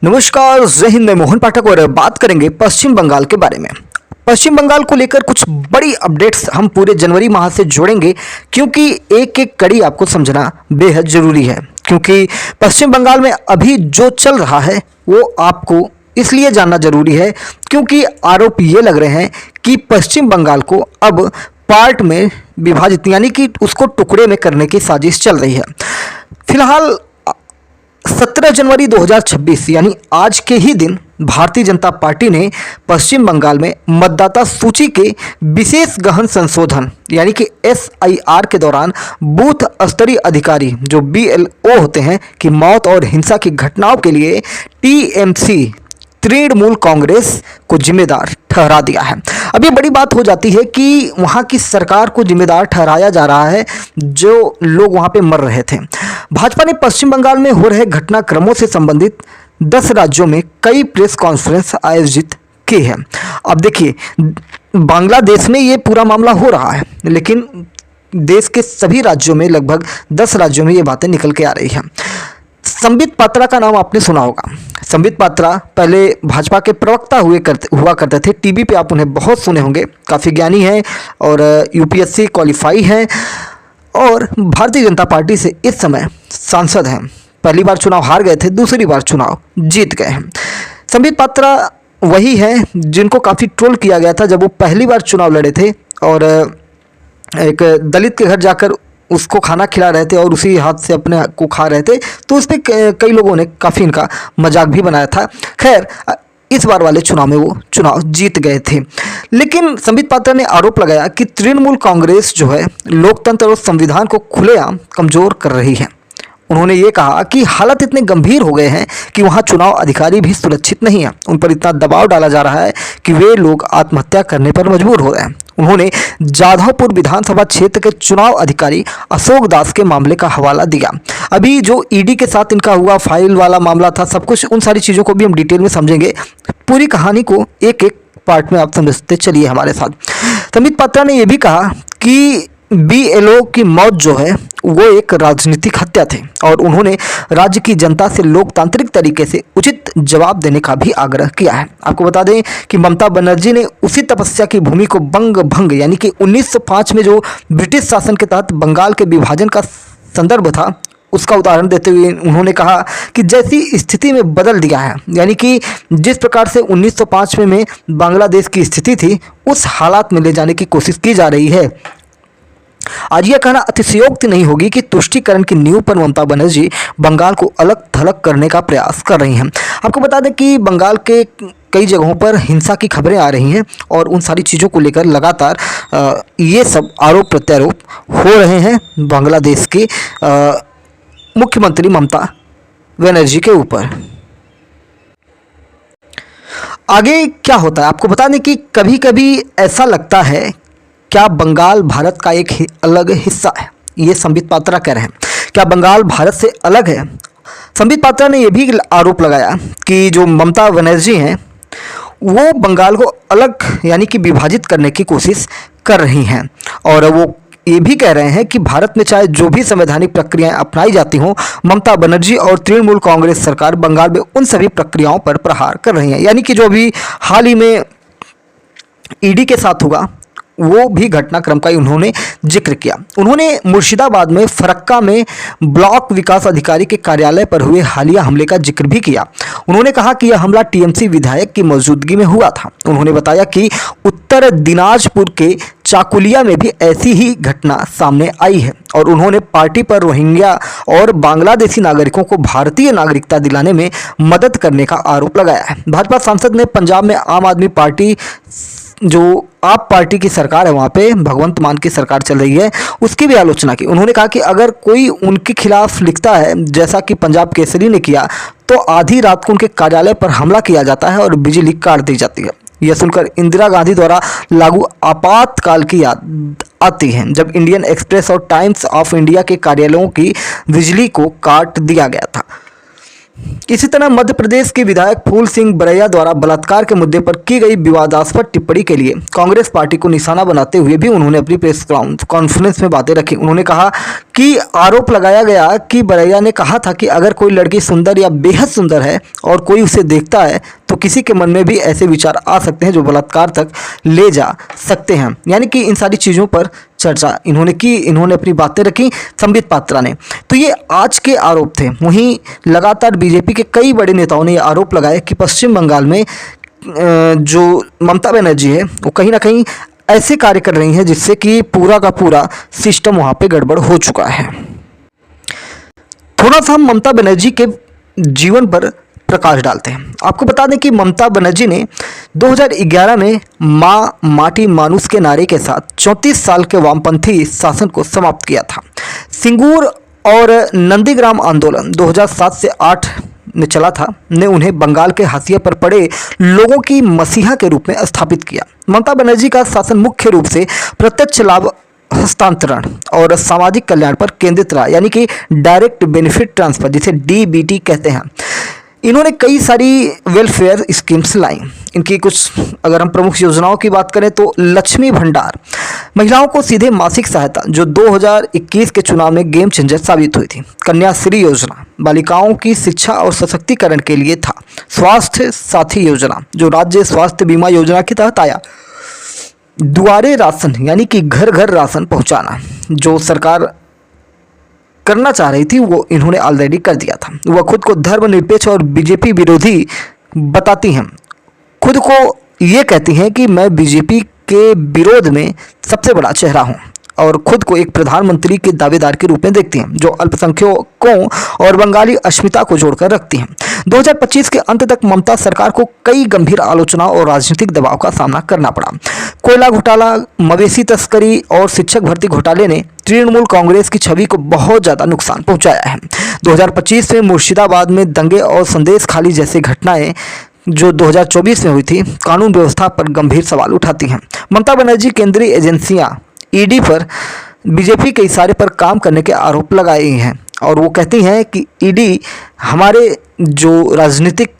नमस्कार, जय हिंद। मैं मोहन पाठक और बात करेंगे पश्चिम बंगाल के बारे में। पश्चिम बंगाल को लेकर कुछ बड़ी अपडेट्स हम पूरे जनवरी माह से जोड़ेंगे, क्योंकि एक एक कड़ी आपको समझना बेहद जरूरी है। क्योंकि पश्चिम बंगाल में अभी जो चल रहा है वो आपको इसलिए जानना जरूरी है क्योंकि आरोप ये लग रहे हैं कि पश्चिम बंगाल को अब पार्ट में विभाजित यानी कि उसको टुकड़े में करने की साजिश चल रही है। फिलहाल 17 जनवरी 2026 यानी आज के ही दिन भारतीय जनता पार्टी ने पश्चिम बंगाल में मतदाता सूची के विशेष गहन संशोधन यानी कि SIR के दौरान बूथ स्तरीय अधिकारी जो BLO होते हैं कि मौत और हिंसा की घटनाओं के लिए TMC तृणमूल कांग्रेस को जिम्मेदार ठहरा दिया है। अब ये बड़ी बात हो जाती है कि वहाँ की सरकार को जिम्मेदार ठहराया जा रहा है जो लोग वहाँ पे मर रहे थे। भाजपा ने पश्चिम बंगाल में हो रहे घटनाक्रमों से संबंधित 10 राज्यों में कई प्रेस कॉन्फ्रेंस आयोजित की है। अब देखिए, बांग्लादेश में ये पूरा मामला हो रहा है, लेकिन देश के सभी राज्यों में लगभग 10 राज्यों में ये बातें निकल के आ रही हैं। संबित पात्रा का नाम आपने सुना होगा। संबित पात्रा पहले भाजपा के प्रवक्ता हुआ करते थे। टीवी पे आप उन्हें बहुत सुने होंगे। काफ़ी ज्ञानी हैं और UPSC क्वालिफाई हैं और भारतीय जनता पार्टी से इस समय सांसद हैं। पहली बार चुनाव हार गए थे, दूसरी बार चुनाव जीत गए हैं। संबित पात्रा वही हैं जिनको काफ़ी ट्रोल किया गया था जब वो पहली बार चुनाव लड़े थे और एक दलित के घर जाकर उसको खाना खिला रहे थे और उसी हाथ से अपने को खा रहे थे, तो उस पर कई लोगों ने काफ़ी इनका मजाक भी बनाया था। खैर, इस बार वाले चुनाव में वो चुनाव जीत गए थे। लेकिन संबित पात्रा ने आरोप लगाया कि तृणमूल कांग्रेस जो है लोकतंत्र और संविधान को खुलेआम कमज़ोर कर रही है। उन्होंने ये कहा कि हालात इतने गंभीर हो गए हैं कि वहाँ चुनाव अधिकारी भी सुरक्षित नहीं है। उन पर इतना दबाव डाला जा रहा है कि वे लोग आत्महत्या करने पर मजबूर हो रहे हैं। उन्होंने जाधवपुर विधानसभा क्षेत्र के चुनाव अधिकारी अशोक दास के मामले का हवाला दिया। अभी जो ED के साथ इनका हुआ फाइल वाला मामला था, सब कुछ, उन सारी चीज़ों को भी हम डिटेल में समझेंगे। पूरी कहानी को एक एक पार्ट में आप समझते चलिए हमारे साथ। संबित पात्रा ने यह भी कहा कि BLO की मौत जो है वो एक राजनीतिक हत्या थी और उन्होंने राज्य की जनता से लोकतांत्रिक तरीके से उचित जवाब देने का भी आग्रह किया है। आपको बता दें कि ममता बनर्जी ने उसी तपस्या की भूमि को भंग यानी कि 1905 में जो ब्रिटिश शासन के तहत बंगाल के विभाजन का संदर्भ था उसका उदाहरण देते हुए उन्होंने कहा कि जैसी स्थिति में बदल दिया है, यानी कि जिस प्रकार से 1905 में बांग्लादेश की स्थिति थी उस हालात में ले जाने की कोशिश की जा रही है। आज यह कहना अतिशयोक्ति नहीं होगी कि तुष्टीकरण की नींव पर ममता बनर्जी बंगाल को अलग थलग करने का प्रयास कर रही हैं। आपको बता दें कि बंगाल के कई जगहों पर हिंसा की खबरें आ रही हैं और उन सारी चीज़ों को लेकर लगातार ये सब आरोप प्रत्यारोप हो रहे हैं बांग्लादेश के मुख्यमंत्री ममता बनर्जी के ऊपर। आगे क्या होता है आपको बता दें कि कभी कभी ऐसा लगता है क्या बंगाल भारत का एक अलग हिस्सा है। ये संबित पात्रा कह रहे हैं, क्या बंगाल भारत से अलग है। संबित पात्रा ने यह भी आरोप लगाया कि जो ममता बनर्जी हैं वो बंगाल को अलग यानी कि विभाजित करने की कोशिश कर रही हैं और वो ये भी कह रहे हैं कि भारत में चाहे जो भी संवैधानिक प्रक्रियाएं अपनाई जाती हों, ममता बनर्जी और तृणमूल कांग्रेस सरकार बंगाल में उन सभी प्रक्रियाओं पर प्रहार कर रही हैं। यानी कि जो अभी हाल ही में ED के साथ हुआ वो भी घटनाक्रम का उन्होंने जिक्र किया। उन्होंने मुर्शिदाबाद में फरक्का में ब्लॉक विकास अधिकारी के कार्यालय पर हुए हालिया हमले का जिक्र भी किया। उन्होंने कहा कि यह हमला TMC विधायक की मौजूदगी में हुआ था। उन्होंने बताया कि उत्तर दिनाजपुर के चाकुलिया में भी ऐसी ही घटना सामने आई है और उन्होंने पार्टी पर रोहिंग्या और बांग्लादेशी नागरिकों को भारतीय नागरिकता दिलाने में मदद करने का आरोप लगाया है। भाजपा सांसद ने पंजाब में आम आदमी पार्टी जो आप पार्टी की सरकार है वहाँ पे भगवंत मान की सरकार चल रही है उसकी भी आलोचना की। उन्होंने कहा कि अगर कोई उनके खिलाफ लिखता है जैसा कि पंजाब केसरी ने किया तो आधी रात को उनके कार्यालय पर हमला किया जाता है और बिजली काट दी जाती है। यह सुनकर इंदिरा गांधी द्वारा लागू आपातकाल की याद आती है जब इंडियन एक्सप्रेस और टाइम्स ऑफ इंडिया के कार्यालयों की बिजली को काट दिया गया था। इसी तरह मध्य प्रदेश के विधायक फूल सिंह बरैया द्वारा बलात्कार के मुद्दे पर की गई विवादास्पद टिप्पणी के लिए कांग्रेस पार्टी को निशाना बनाते हुए भी उन्होंने अपनी प्रेस कॉन्फ्रेंस में बातें रखी। उन्होंने कहा कि आरोप लगाया गया कि बरैया ने कहा था कि अगर कोई लड़की सुंदर या बेहद सुंदर है और कोई उसे देखता है तो किसी के मन में भी ऐसे विचार आ सकते हैं जो बलात्कार तक ले जा सकते हैं। यानी कि इन सारी चीज़ों पर चर्चा इन्होंने की, इन्होंने अपनी बातें रखी संबित पात्रा ने। तो ये आज के आरोप थे। वहीं लगातार बीजेपी के कई बड़े नेताओं ने ये आरोप लगाया कि पश्चिम बंगाल में जो ममता बनर्जी है वो कहीं ना कहीं ऐसे कार्य कर रही हैं जिससे कि पूरा का पूरा सिस्टम वहाँ पे गड़बड़ हो चुका है। थोड़ा सा हम ममता बनर्जी के जीवन पर प्रकाश डालते हैं। आपको बता दें कि ममता बनर्जी ने 2011 में माँ माटी मानुस के नारे के साथ 34 साल के वामपंथी शासन को समाप्त किया था। सिंगूर और नंदीग्राम आंदोलन 2007 से 8 में चला था ने उन्हें बंगाल के हाशिए पर पड़े लोगों की मसीहा के रूप में स्थापित किया। ममता बनर्जी का शासन मुख्य रूप से प्रत्यक्ष लाभ हस्तांतरण और सामाजिक कल्याण पर केंद्रित रहा, यानी कि डायरेक्ट बेनिफिट ट्रांसफर, जिसे डीबीटी कहते हैं। इन्होंने कई सारी वेलफेयर स्कीम्स लाई। इनकी कुछ अगर हम प्रमुख योजनाओं की बात करें तो लक्ष्मी भंडार, महिलाओं को सीधे मासिक सहायता जो 2021 के चुनाव में गेम चेंजर साबित हुई थी। कन्याश्री योजना बालिकाओं की शिक्षा और सशक्तिकरण के लिए था। स्वास्थ्य साथी योजना जो राज्य स्वास्थ्य बीमा योजना के तहत आया। दुआरे राशन यानी कि घर घर राशन पहुंचाना जो सरकार करना चाह रही थी वो इन्होंने ऑलरेडी कर दिया था। वह खुद को धर्मनिरपेक्ष और बीजेपी विरोधी बताती हैं। खुद को ये कहती हैं कि मैं बीजेपी के विरोध में सबसे बड़ा चेहरा हूं और खुद को एक प्रधानमंत्री के दावेदार के रूप में देखती हैं जो अल्पसंख्यकों और बंगाली अस्मिता को जोड़कर रखती हैं। 2025 के अंत तक ममता सरकार को कई गंभीर आलोचना और राजनीतिक दबाव का सामना करना पड़ा। कोयला घोटाला, मवेशी तस्करी और शिक्षक भर्ती घोटाले ने तृणमूल कांग्रेस की छवि को बहुत ज़्यादा नुकसान पहुंचाया है। 2025 में मुर्शिदाबाद में दंगे और संदेश खाली जैसी घटनाएं जो 2024 में हुई थी कानून व्यवस्था पर गंभीर सवाल उठाती हैं। ममता बनर्जी केंद्रीय एजेंसियां ईडी पर बीजेपी के इशारे पर काम करने के आरोप लगाए हैं और वो कहती हैं कि ईडी हमारे जो राजनीतिक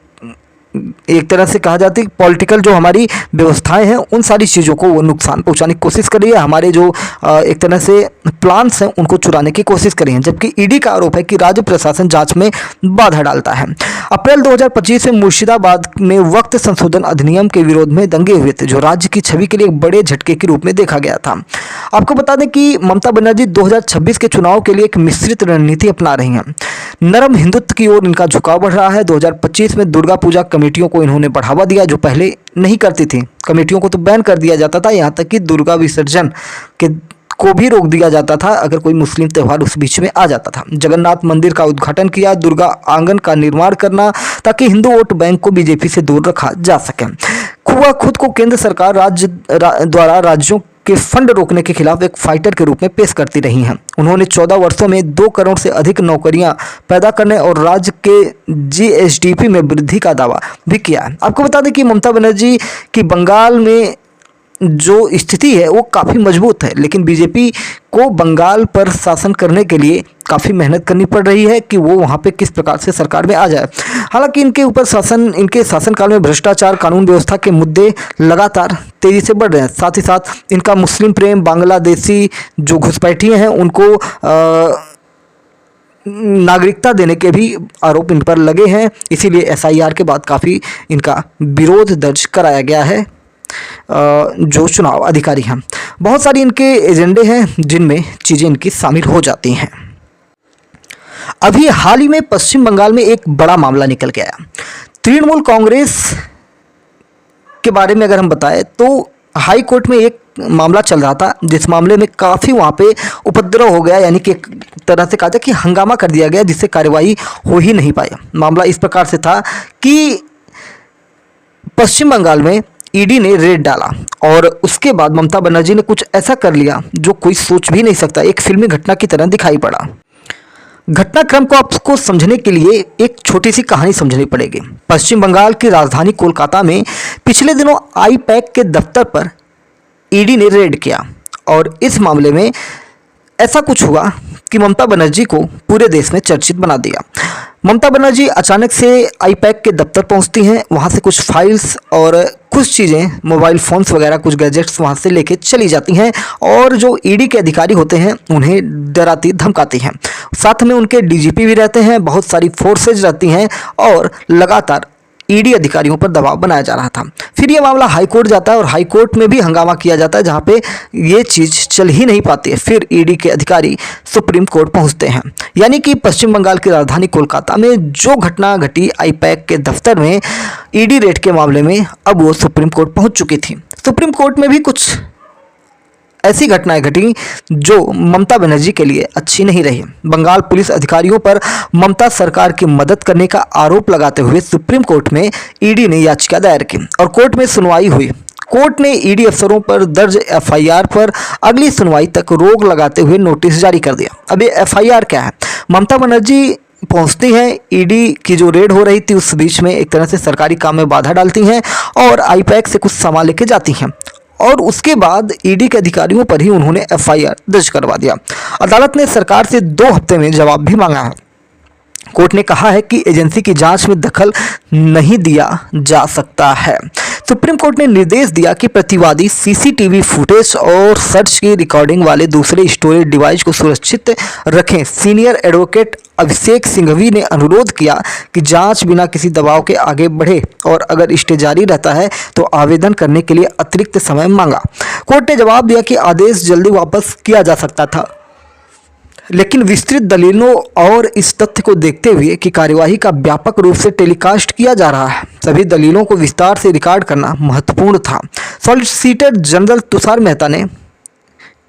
एक तरह से कहा जाती है पॉलिटिकल जो हमारी व्यवस्थाएं हैं उन सारी चीज़ों को वो नुकसान पहुंचाने की कोशिश कर रही है। हमारे जो एक तरह से प्लान्स हैं उनको चुराने की कोशिश कर रही हैं, जबकि ईडी का आरोप है कि राज्य प्रशासन जांच में बाधा डालता है। अप्रैल 2025 में मुर्शिदाबाद में वक्त संशोधन अधिनियम के विरोध में दंगे हुए थे जो राज्य की छवि के लिए एक बड़े झटके के रूप में देखा गया था। आपको बता दें कि ममता बनर्जी 2026 के चुनाव के लिए एक मिश्रित रणनीति अपना रही हैं। नरम हिंदुत्व की ओर इनका झुकाव बढ़ रहा है। 2025 में दुर्गा पूजा कमेटियों को इन्होंने बढ़ावा दिया जो पहले नहीं करती थी। कमेटियों को तो बैन कर दिया जाता था, यहाँ तक कि दुर्गा विसर्जन को भी रोक दिया जाता था अगर कोई मुस्लिम त्यौहार उस बीच में आ जाता था। जगन्नाथ मंदिर का उद्घाटन किया, दुर्गा आंगन का निर्माण करना ताकि हिंदू वोट बैंक को बीजेपी से दूर रखा जा सके। खुद को केंद्र सरकार द्वारा राज्यों के फंड रोकने के खिलाफ एक फाइटर के रूप में पेश करती रही हैं। उन्होंने 14 वर्षों में 2 करोड़ से अधिक नौकरियां पैदा करने और राज्य के जीएसडीपी में वृद्धि का दावा भी किया है। आपको बता दें कि ममता बनर्जी की बंगाल में जो स्थिति है वो काफ़ी मजबूत है, लेकिन बीजेपी को बंगाल पर शासन करने के लिए काफ़ी मेहनत करनी पड़ रही है कि वो वहाँ पे किस प्रकार से सरकार में आ जाए। हालांकि इनके शासनकाल में भ्रष्टाचार, कानून व्यवस्था के मुद्दे लगातार तेज़ी से बढ़ रहे हैं। साथ ही साथ इनका मुस्लिम प्रेम, बांग्लादेशी जो घुसपैठिए हैं उनको नागरिकता देने के भी आरोप इन पर लगे हैं। इसीलिए एसआईआर के बाद काफ़ी इनका विरोध दर्ज कराया गया है जो चुनाव अधिकारी हैं। बहुत सारी इनके एजेंडे हैं जिनमें चीज़ें इनकी शामिल हो जाती हैं। अभी हाल ही में पश्चिम बंगाल में एक बड़ा मामला निकल के आया। तृणमूल कांग्रेस के बारे में अगर हम बताएं तो हाई कोर्ट में एक मामला चल रहा था जिस मामले में काफ़ी वहाँ पे उपद्रव हो गया, यानी कि एक तरह से कहा जाए कि हंगामा कर दिया गया जिससे कार्यवाही हो ही नहीं पाई। मामला इस प्रकार से था कि पश्चिम बंगाल में ईडी ने रेड डाला और उसके बाद ममता बनर्जी ने कुछ ऐसा कर लिया जो कोई सोच भी नहीं सकता। एक फिल्मी घटना की तरह दिखाई पड़ा। घटनाक्रम को आपको समझने के लिए एक छोटी सी कहानी समझनी पड़ेगी। पश्चिम बंगाल की राजधानी कोलकाता में पिछले दिनों आईपैक के दफ्तर पर ईडी ने रेड किया और इस मामले में ऐसा कुछ हुआ कि ममता बनर्जी को पूरे देश में चर्चित बना दिया। ममता बनर्जी अचानक से आईपैक के दफ्तर पहुंचती हैं, वहां से कुछ फाइल्स और कुछ चीज़ें, मोबाइल फ़ोन्स वगैरह, कुछ गैजेट्स वहां से लेके चली जाती हैं और जो ईडी के अधिकारी होते हैं उन्हें डराती धमकाती हैं। साथ में उनके डीजीपी भी रहते हैं, बहुत सारी फोर्सेज रहती हैं और लगातार ईडी अधिकारियों पर दबाव बनाया जा रहा था। फिर ये मामला हाई कोर्ट जाता है और हाई कोर्ट में भी हंगामा किया जाता है, जहां पे ये चीज़ चल ही नहीं पाती है। फिर ईडी के अधिकारी सुप्रीम कोर्ट पहुंचते हैं। यानी कि पश्चिम बंगाल की राजधानी कोलकाता में जो घटना घटी आईपैक के दफ्तर में ईडी रेड के मामले में, अब वो सुप्रीम कोर्ट पहुंच चुकी थी। सुप्रीम कोर्ट में भी कुछ ऐसी घटनाएं घटी जो ममता बनर्जी के लिए अच्छी नहीं रही। बंगाल पुलिस अधिकारियों पर ममता सरकार की मदद करने का आरोप लगाते हुए सुप्रीम कोर्ट में ईडी ने याचिका दायर की और कोर्ट में सुनवाई हुई। कोर्ट ने ईडी अफसरों पर दर्ज एफआईआर पर अगली सुनवाई तक रोक लगाते हुए नोटिस जारी कर दिया। अब ये एफआईआर क्या है? ममता बनर्जी पहुंचती हैं, ईडी की जो रेड हो रही थी उस बीच में एक तरह से सरकारी काम में बाधा डालती हैं और आईपैक से कुछ सामान लेके जाती हैं और उसके बाद ईडी के अधिकारियों पर ही उन्होंने एफआईआर दर्ज करवा दिया। अदालत ने सरकार से 2 हफ्ते में जवाब भी मांगा है। कोर्ट ने कहा है कि एजेंसी की जांच में दखल नहीं दिया जा सकता है। सुप्रीम कोर्ट ने निर्देश दिया कि प्रतिवादी सीसीटीवी फुटेज और सर्च की रिकॉर्डिंग वाले दूसरे स्टोरेज डिवाइस को सुरक्षित रखें। सीनियर एडवोकेट अभिषेक सिंघवी ने अनुरोध किया कि जांच बिना किसी दबाव के आगे बढ़े और अगर स्टे जारी रहता है तो आवेदन करने के लिए अतिरिक्त समय मांगा। कोर्ट ने जवाब दिया कि आदेश जल्दी वापस किया जा सकता था, लेकिन विस्तृत दलीलों और इस तथ्य को देखते हुए कि कार्यवाही का व्यापक रूप से टेलीकास्ट किया जा रहा है, सभी दलीलों को विस्तार से रिकॉर्ड करना महत्वपूर्ण था। सॉलिसिटर जनरल तुषार मेहता ने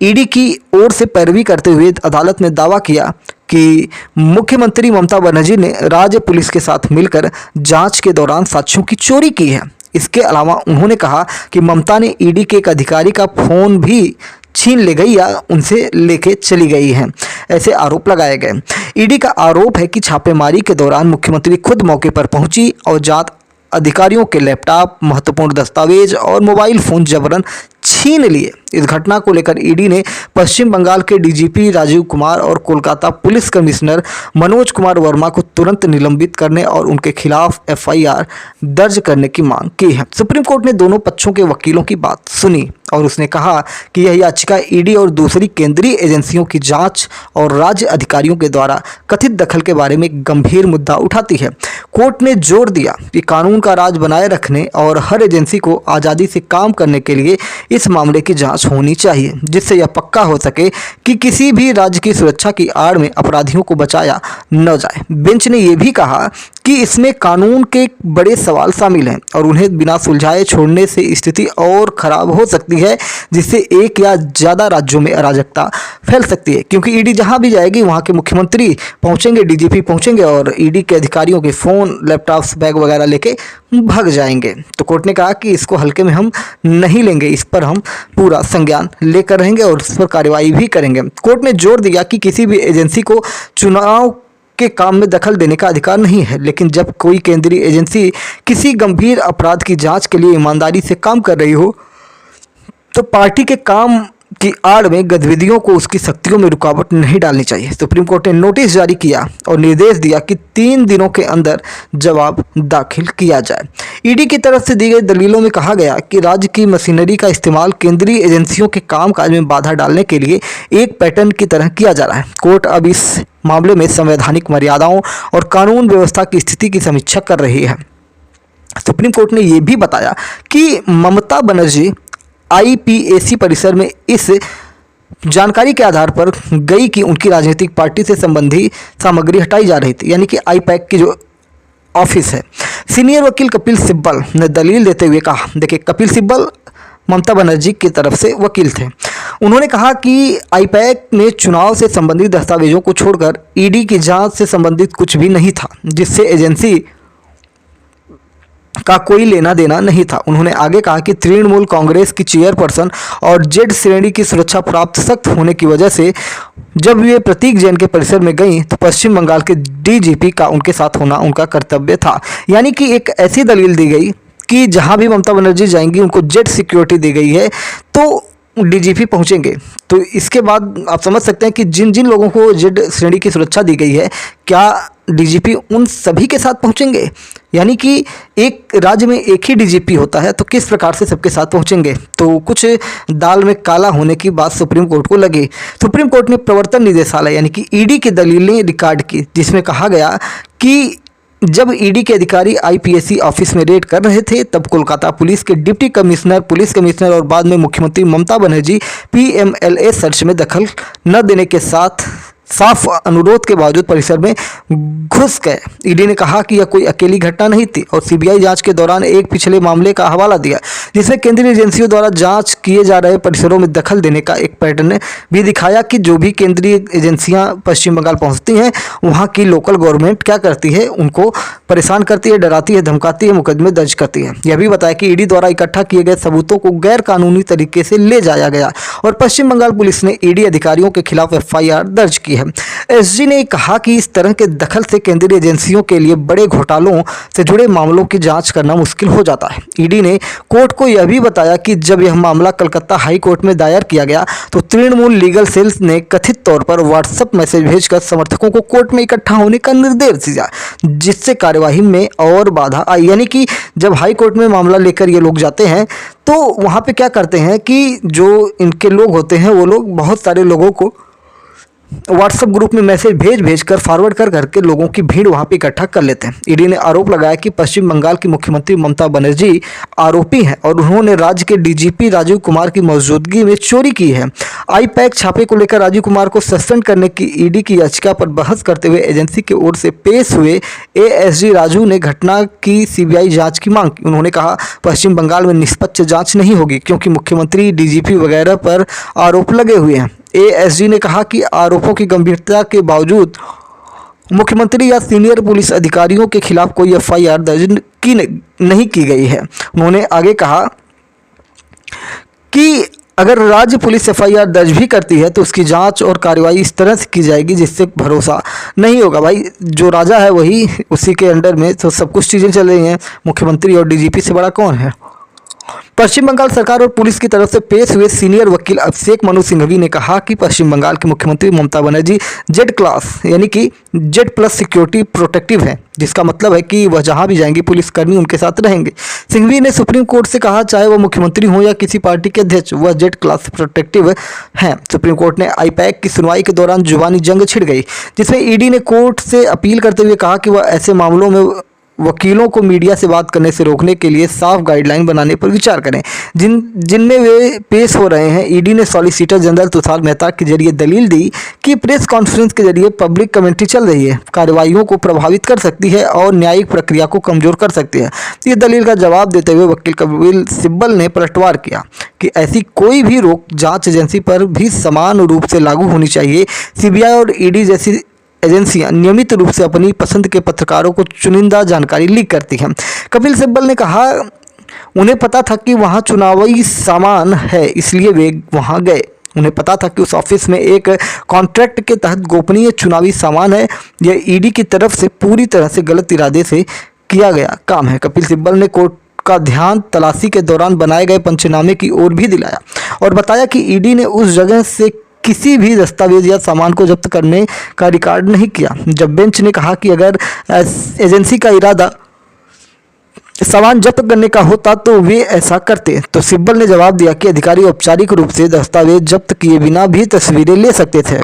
ईडी की ओर से पैरवी करते हुए अदालत में दावा किया कि मुख्यमंत्री ममता बनर्जी ने राज्य पुलिस के साथ मिलकर जांच के दौरान साक्ष्यों की चोरी की है। इसके अलावा उन्होंने कहा कि ममता ने ईडी के एक अधिकारी का फोन भी छीन ले गई या उनसे लेके चली गई है, ऐसे आरोप लगाए गए। ईडी का आरोप है कि छापेमारी के दौरान मुख्यमंत्री खुद मौके पर पहुंची और जांच अधिकारियों के लैपटॉप, महत्वपूर्ण दस्तावेज और मोबाइल फोन जबरन छीन लिए। इस घटना को लेकर ईडी ने पश्चिम बंगाल के डीजीपी राजीव कुमार और कोलकाता पुलिस कमिश्नर मनोज कुमार वर्मा को तुरंत निलंबित करने और उनके खिलाफ एफआईआर दर्ज करने की मांग की है। सुप्रीम कोर्ट ने दोनों पक्षों के वकीलों की बात सुनी और उसने कहा कि यह याचिका ईडी और दूसरी केंद्रीय एजेंसियों की जांच और राज्य अधिकारियों के द्वारा कथित दखल के बारे में गंभीर मुद्दा उठाती है। कोर्ट ने जोर दिया कि कानून का राज बनाए रखने और हर एजेंसी को आज़ादी से काम करने के लिए इस मामले की जांच होनी चाहिए, जिससे यह पक्का हो सके कि किसी भी राज्य की सुरक्षा की आड़ में अपराधियों को बचाया न जाए। बेंच ने यह भी कहा कि इसमें कानून के बड़े सवाल शामिल हैं और उन्हें बिना सुलझाए छोड़ने से स्थिति और खराब हो सकती है, जिससे एक या ज़्यादा राज्यों में अराजकता फैल सकती है। क्योंकि ईडी जहां भी जाएगी वहां के मुख्यमंत्री पहुंचेंगे, डीजीपी पहुंचेंगे और ईडी के अधिकारियों के फ़ोन, लैपटॉप्स, बैग वगैरह लेके भाग जाएंगे। तो कोर्ट ने कहा कि इसको हल्के में हम नहीं लेंगे, इस पर हम पूरा संज्ञान लेकर रहेंगे और इस पर कार्रवाई भी करेंगे। कोर्ट ने जोर दिया कि किसी भी एजेंसी को चुनाव के काम में दखल देने का अधिकार नहीं है, लेकिन जब कोई केंद्रीय एजेंसी किसी गंभीर अपराध की जांच के लिए ईमानदारी से काम कर रही हो तो पार्टी के काम की आड़ में गतिविधियों को उसकी शक्तियों में रुकावट नहीं डालनी चाहिए। सुप्रीम कोर्ट ने नोटिस जारी किया और निर्देश दिया कि 3 दिनों के अंदर जवाब दाखिल किया जाए। ईडी की तरफ से दी गई दलीलों में कहा गया कि राज्य की मशीनरी का इस्तेमाल केंद्रीय एजेंसियों के कामकाज में बाधा डालने के लिए एक पैटर्न की तरह किया जा रहा है। कोर्ट अब इस मामले में संवैधानिक मर्यादाओं और कानून व्यवस्था की स्थिति की समीक्षा कर रही है। सुप्रीम कोर्ट ने यह भी बताया कि ममता बनर्जी आईपीएसी परिसर में इस जानकारी के आधार पर गई कि उनकी राजनीतिक पार्टी से संबंधी सामग्री हटाई जा रही थी, यानी कि आईपैक की जो ऑफिस है। सीनियर वकील कपिल सिब्बल ने दलील देते हुए कहा, देखिए कपिल सिब्बल ममता बनर्जी की तरफ से वकील थे। उन्होंने कहा कि आईपैक में चुनाव से संबंधित दस्तावेजों को छोड़कर ईडी की जांच से संबंधित कुछ भी नहीं था, जिससे एजेंसी का कोई लेना देना नहीं था। उन्होंने आगे कहा कि तृणमूल कांग्रेस की चेयरपर्सन और जेड श्रेणी की सुरक्षा प्राप्त सख्त होने की वजह से जब वे प्रतीक जैन के परिसर में गईं तो पश्चिम बंगाल के डीजीपी का उनके साथ होना उनका कर्तव्य था। यानी कि एक ऐसी दलील दी गई कि जहां भी ममता बनर्जी जाएंगी उनको जेड सिक्योरिटी दी गई है, तो डीजीपी पहुंचेंगे। तो इसके बाद आप समझ सकते हैं कि जिन जिन लोगों को जेड श्रेणी की सुरक्षा दी गई है, क्या डीजीपी उन सभी के साथ पहुंचेंगे? यानी कि एक राज्य में एक ही डीजीपी होता है, तो किस प्रकार से सबके साथ पहुंचेंगे? तो कुछ दाल में काला होने की बात सुप्रीम कोर्ट को लगी। सुप्रीम कोर्ट ने प्रवर्तन निदेशालय यानी कि ईडी की दलीलें रिकॉर्ड की, जिसमें कहा गया कि जब ईडी के अधिकारी आईपीएसी ऑफिस में रेड कर रहे थे, तब कोलकाता पुलिस के डिप्टी कमिश्नर, पुलिस कमिश्नर और बाद में मुख्यमंत्री ममता बनर्जी पीएमएलए सर्च में दखल न देने के साथ साफ अनुरोध के बावजूद परिसर में घुस गए। ईडी ने कहा कि यह कोई अकेली घटना नहीं थी और सीबीआई जांच के दौरान एक पिछले मामले का हवाला दिया, जिसमें केंद्रीय एजेंसियों द्वारा जांच किए जा रहे परिसरों में दखल देने का एक पैटर्न भी दिखाया कि जो भी केंद्रीय एजेंसियां पश्चिम बंगाल पहुंचती हैं, वहां की लोकल गवर्नमेंट क्या करती है, उनको परेशान करती है, डराती है, धमकाती है, मुकदमे दर्ज करती है। यह भी बताया कि ईडी द्वारा इकट्ठा किए गए सबूतों को गैर कानूनी तरीके से ले जाया गया और पश्चिम बंगाल पुलिस ने ईडी अधिकारियों के खिलाफ एफआईआर दर्ज की है। एसजी ने कहा कि इस तरह के दखल से केंद्रीय एजेंसियों के लिए बड़े घोटालों से जुड़े मामलों की जांच करना मुश्किल हो जाता है। ईडी ने कोर्ट को यह भी बताया कि जब यह मामला कलकत्ता हाई कोर्ट में दायर किया गया, तो तृणमूल लीगल सेल्स ने कथित तौर पर व्हाट्सएप मैसेज भेजकर समर्थकों को कोर्ट में इकट्ठा होने का निर्देश दिया, जिससे कार्यवाही में और बाधा आई। यानी कि जब हाई कोर्ट में मामला लेकर ये लोग जाते हैं, तो वहाँ पे क्या करते हैं कि जो इनके लोग होते हैं, वो लोग बहुत सारे लोगों को व्हाट्सएप ग्रुप में मैसेज भेज कर फॉरवर्ड कर करके लोगों की भीड़ वहां पे इकट्ठा कर लेते हैं। ईडी ने आरोप लगाया कि पश्चिम बंगाल की मुख्यमंत्री ममता बनर्जी आरोपी हैं और उन्होंने राज्य के डीजीपी राजीव कुमार की मौजूदगी में चोरी की है। आईपैक छापे को लेकर राजीव कुमार को सस्पेंड करने की ईडी की याचिका पर बहस करते हुए एजेंसी की ओर से पेश हुए एएसजी राजू ने घटना की सीबीआई जांच की मांग की। उन्होंने कहा, पश्चिम बंगाल में निष्पक्ष जांच नहीं होगी क्योंकि मुख्यमंत्री, डीजीपी वगैरह पर आरोप लगे हुए हैं। एएसजी ने कहा कि आरोपों की गंभीरता के बावजूद मुख्यमंत्री या सीनियर पुलिस अधिकारियों के खिलाफ कोई एफआईआर दर्ज नहीं की गई है। उन्होंने आगे कहा कि अगर राज्य पुलिस एफआईआर दर्ज भी करती है तो उसकी जांच और कार्रवाई इस तरह से की जाएगी जिससे भरोसा नहीं होगा। भाई, जो राजा है वही उसी के अंडर में तो सब कुछ चीज़ें चल रही हैं। मुख्यमंत्री और डीजीपी से बड़ा कौन है? पश्चिम बंगाल सरकार और पुलिस की तरफ से पेश हुए सीनियर वकील अभिषेक मनु सिंघवी ने कहा कि पश्चिम बंगाल की मुख्यमंत्री ममता बनर्जी जेड क्लास यानी कि जेड प्लस सिक्योरिटी प्रोटेक्टिव है, जिसका मतलब है कि वह जहां भी जाएंगी पुलिसकर्मी उनके साथ रहेंगे। सिंघवी ने सुप्रीम कोर्ट से कहा, चाहे वह मुख्यमंत्री हो या किसी पार्टी के अध्यक्ष, वह जेड क्लास प्रोटेक्टिव हैं। सुप्रीम कोर्ट ने आईपैक की सुनवाई के दौरान जुबानी जंग छिड़ गई, जिसमें ईडी ने कोर्ट से अपील करते हुए कहा कि वह ऐसे मामलों में वकीलों को मीडिया से बात करने से रोकने के लिए साफ गाइडलाइन बनाने पर विचार करें जिनमें वे पेश हो रहे हैं। ईडी ने सॉलिसिटर जनरल तुषार मेहता के जरिए दलील दी कि प्रेस कॉन्फ्रेंस के जरिए पब्लिक कमेंट्री चल रही है, कार्रवाइयों को प्रभावित कर सकती है और न्यायिक प्रक्रिया को कमजोर कर सकती है। इस दलील का जवाब देते हुए वकील कपिल सिब्बल ने पलटवार किया कि ऐसी कोई भी रोक जांच एजेंसी पर भी समान रूप से लागू होनी चाहिए। सीबीआई और ईडी जैसी एजेंसियां नियमित रूप से अपनी पसंद के पत्रकारों को चुनिंदा जानकारी लीक करती हैं। कपिल सिब्बल ने कहा, उन्हें पता था कि वहां चुनावी सामान है, इसलिए वे वहां गए। उन्हें पता था कि उस ऑफिस में एक कॉन्ट्रैक्ट के तहत गोपनीय चुनावी सामान है। यह ईडी की तरफ से पूरी तरह से गलत इरादे से किया गया काम है। कपिल सिब्बल ने कोर्ट का ध्यान तलाशी के दौरान बनाए गए पंचनामे की ओर भी दिलाया और बताया कि ईडी ने उस जगह से किसी भी दस्तावेज या सामान को जब्त करने का रिकॉर्ड नहीं किया। जब बेंच ने कहा कि अगर एजेंसी का इरादा सामान जब्त करने का होता तो वे ऐसा करते, तो सिब्बल ने जवाब दिया कि अधिकारी औपचारिक रूप से दस्तावेज जब्त किए बिना भी तस्वीरें ले सकते थे।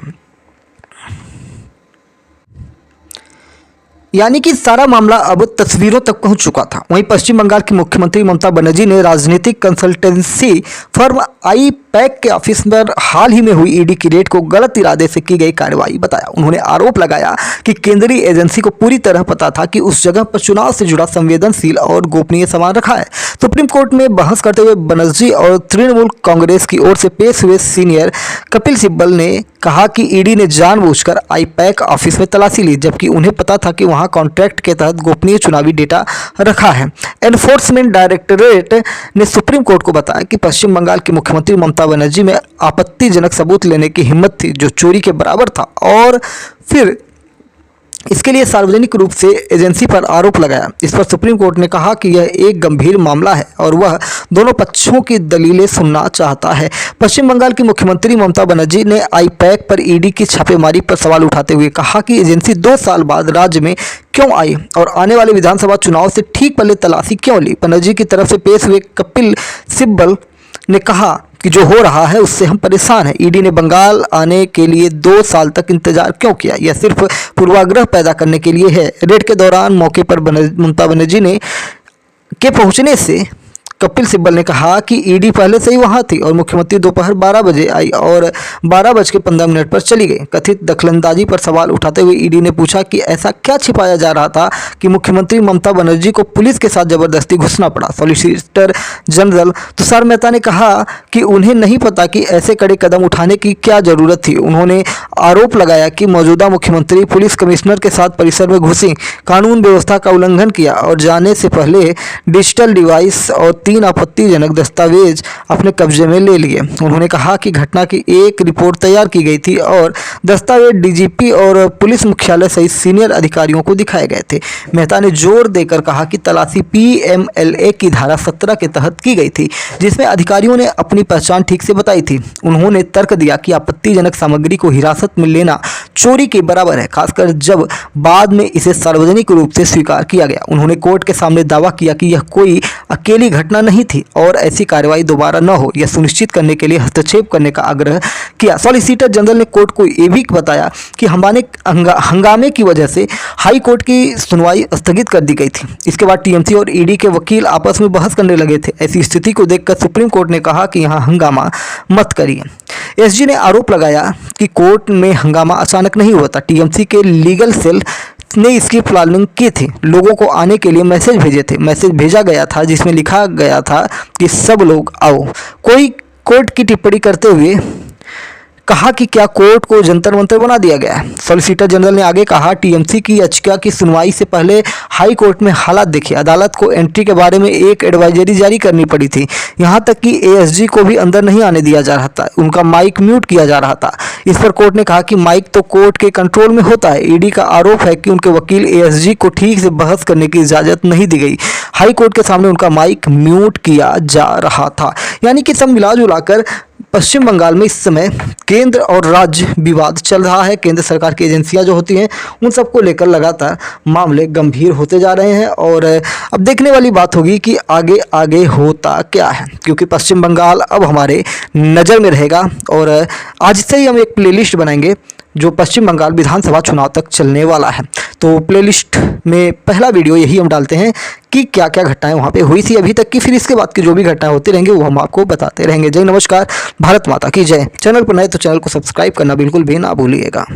यानी कि सारा मामला अब तस्वीरों तक पहुंच चुका था। वहीं पश्चिम बंगाल की मुख्यमंत्री ममता बनर्जी ने राजनीतिक कंसल्टेंसी फर्म आईपैक के ऑफिस पर हाल ही में हुई ईडी की रेड को गलत इरादे से की गई कार्रवाई बताया। उन्होंने आरोप लगाया कि केंद्रीय एजेंसी को पूरी तरह पता था कि उस जगह पर चुनाव से जुड़ा संवेदनशील और गोपनीय सामान रखा है। सुप्रीम कोर्ट में बहस करते हुए बनर्जी और तृणमूल कांग्रेस की ओर से पेश हुए सीनियर कपिल सिब्बल ने कहा कि ईडी ने जानबूझकर आईपैक ऑफिस में तलाशी ली, जबकि उन्हें पता था कि वहां कॉन्ट्रैक्ट के तहत गोपनीय चुनावी डेटा रखा है। एनफोर्समेंट डायरेक्टरेट ने सुप्रीम कोर्ट को बताया कि पश्चिम बंगाल की मुख्यमंत्री ममता बनर्जी में आपत्तिजनक सबूत लेने की हिम्मत थी जो चोरी के बराबर था, और फिर इसके लिए सार्वजनिक रूप से एजेंसी पर आरोप लगाया। इस पर सुप्रीम कोर्ट ने कहा कि यह एक गंभीर मामला है और वह दोनों पक्षों की दलीलें सुनना चाहता है। पश्चिम बंगाल की मुख्यमंत्री ममता बनर्जी ने आईपैक पर ईडी की छापेमारी पर सवाल उठाते हुए कहा कि एजेंसी 2 साल बाद राज्य में क्यों आई और आने वाले विधानसभा चुनाव से ठीक पहले तलाशी क्यों ली। बनर्जी की तरफ से पेश हुए कपिल सिब्बल ने कहा कि जो हो रहा है उससे हम परेशान हैं। ईडी ने बंगाल आने के लिए 2 साल तक इंतजार क्यों किया? यह सिर्फ पूर्वाग्रह पैदा करने के लिए है। रेड के दौरान मौके पर ममता बनर्जी के पहुंचने से कपिल सिब्बल ने कहा कि ईडी पहले से ही वहां थी और मुख्यमंत्री दोपहर 12 बजे आई और 12:15 पर चली गई। कथित दखलंदाजी पर सवाल उठाते हुए ईडी ने पूछा कि ऐसा क्या छिपाया जा रहा था कि मुख्यमंत्री ममता बनर्जी को पुलिस के साथ जबरदस्ती घुसना पड़ा। सॉलिसिटर जनरल तुषार मेहता ने कहा कि उन्हें नहीं पता कि ऐसे कड़े कदम उठाने की क्या जरूरत थी। उन्होंने आरोप लगाया कि मौजूदा मुख्यमंत्री पुलिस कमिश्नर के साथ परिसर में घुसी, कानून व्यवस्था का उल्लंघन किया और जाने से पहले डिजिटल डिवाइस और 3 आपत्तिजनक दस्तावेज अपने कब्जे में ले लिए। उन्होंने कहा कि घटना की एक रिपोर्ट तैयार की गई थी और दस्तावेज डीजीपी और पुलिस मुख्यालय सहित सीनियर अधिकारियों को दिखाए गए थे। मेहता ने जोर देकर कहा कि तलाशी पीएमएलए की धारा 17 के तहत की गई थी, जिसमें अधिकारियों ने अपनी पहचान ठीक से बताई थी। उन्होंने तर्क दिया कि आपत्तिजनक सामग्री को हिरासत में लेना चोरी के बराबर है, खासकर जब बाद में इसे सार्वजनिक रूप से स्वीकार किया गया। उन्होंने कोर्ट के सामने दावा किया कि यह कोई अकेली घटना नहीं थी और ऐसी कार्रवाई दोबारा न हो, यह सुनिश्चित करने के लिए हस्तक्षेप करने का आग्रह किया। सॉलिसिटर जनरल ने कोर्ट को यह भी बताया कि हंगामे की वजह से हाई कोर्ट की सुनवाई स्थगित कर दी गई थी। इसके बाद टीएमसी और ईडी के वकील आपस में बहस करने लगे थे। ऐसी स्थिति को देखकर सुप्रीम कोर्ट ने कहा कि यहां हंगामा मत करिए। एसजी ने आरोप लगाया कि कोर्ट में हंगामा अचानक नहीं हुआ था। टीएमसी के लीगल सेल ने इसकी प्लानिंग की थी, लोगों को आने के लिए मैसेज भेजे थे। मैसेज भेजा गया था जिसमें लिखा गया था कि सब लोग आओ। कोई कोर्ट की टिप्पणी करते हुए कहा कि क्या कोर्ट को जंतर मंतर बना दिया गया है। सॉलिसिटर जनरल ने आगे कहा, टीएमसी की याचिका की सुनवाई से पहले हाई कोर्ट में हालात देखिए। अदालत को एंट्री के बारे में एक एडवाइजरी जारी करनी पड़ी थी। यहां तक कि एएसजी को भी अंदर नहीं आने दिया जा रहा था, उनका माइक म्यूट किया जा रहा था। इस पर कोर्ट ने कहा कि माइक तो कोर्ट के कंट्रोल में होता है। ईडी का आरोप है कि उनके वकील एएसजी को ठीक से बहस करने की इजाजत नहीं दी गई। हाई कोर्ट के सामने उनका माइक म्यूट किया जा रहा था। यानी कि सब मिला जुलाकर पश्चिम बंगाल में इस समय केंद्र और राज्य विवाद चल रहा है। केंद्र सरकार की एजेंसियां जो होती हैं उन सबको लेकर लगातार मामले गंभीर होते जा रहे हैं और अब देखने वाली बात होगी कि आगे आगे होता क्या है, क्योंकि पश्चिम बंगाल अब हमारे नज़र में रहेगा। और आज से ही हम एक प्लेलिस्ट बनाएंगे जो पश्चिम बंगाल विधानसभा चुनाव तक चलने वाला है। तो प्लेलिस्ट में पहला वीडियो यही हम डालते हैं कि क्या क्या घटनाएं वहाँ पे हुई थी अभी तक की, फिर इसके बाद की जो भी घटनाएं होती रहेंगी वो हम आपको बताते रहेंगे। जय नमस्कार, भारत माता की जय। चैनल पर नए तो चैनल को सब्सक्राइब करना बिल्कुल भी ना भूलिएगा।